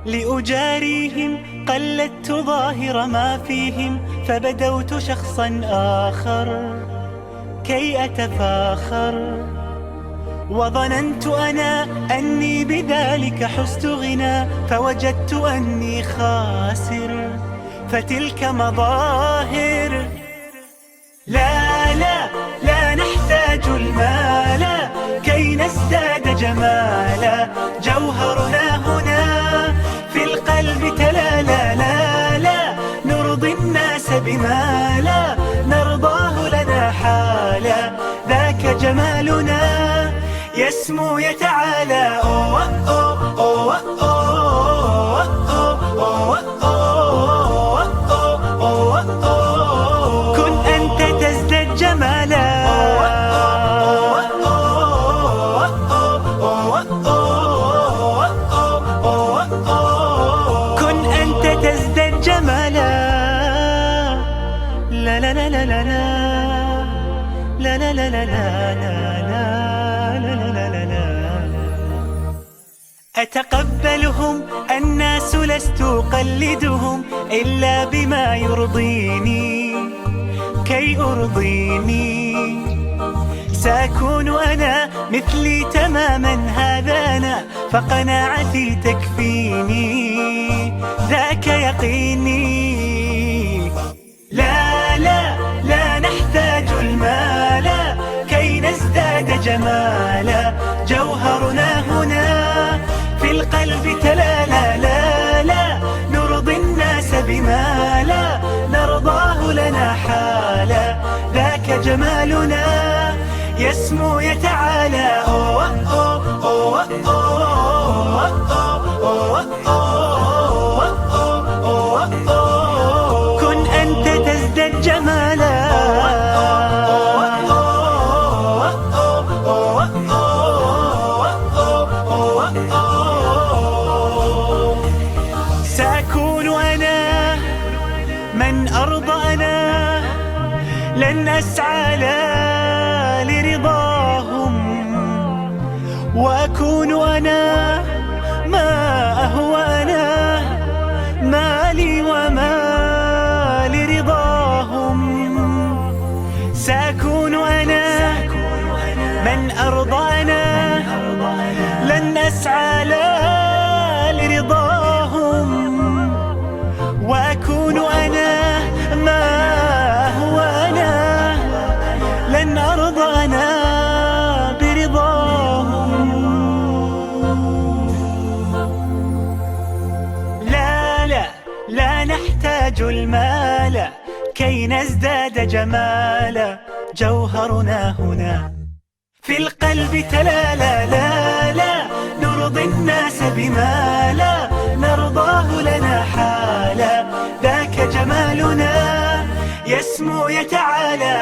لأجاريهم قلدت ظاهر ما فيهم، فبدوت شخصا آخر كي أتفاخر. وظننت أنا أني بذلك حزت غنى، فوجدت أني خاسر، فتلك مظاهر. لا لا لا نحتاج المال كي نزداد جمالا، جوهرنا هنا في القلب تلالا. لا لا نرضي الناس بما لا نرضاه لنا حالا، ذاك جمالنا يسمو يتعالى. أوه أوه أوه أوه أوه أوه أوه أوه. كن أنت تزداد جمالا، كن أنت تزداد جمالا. لا لا لا لا لا لا لا لا لا لا. أتقبلهم الناس لست أقلدهم إلا بما يرضيني كي أرضيني. سأكون أنا مثلي تماما، هذا أنا فقناعتي تكفيني، ذاك يقيني. لا لا لا نحتاج المال كي نزداد جمالا، جوهرنا هنا في القلب تلالا. لا لا نرضي الناس بما لا نرضاه لنا حالا، ذاك جمالنا يسمو يتعالى. أوه أوه أوه أوه أوه أوه أوه. كن أنت تزداد جمالا، سأكون أنا من أرضى أنا، لن أسعى لا لرضاهم، وأكون أنا ما أهوى أنا، ما لي وما لرضاهم. سأكون أنا من أرضى أنا، لن أسعى لا لرضاهم، وأكون أنا ما هو أنا، لن أرضى أنا برضاهم. لا لا لا نحتاج المال كي نزداد جمالا، جوهرنا هنا في القلب تلالا. لا لا نرضي الناس بما لا نرضاه لنا حالا، ذاك جمالنا يسمو يتعالى.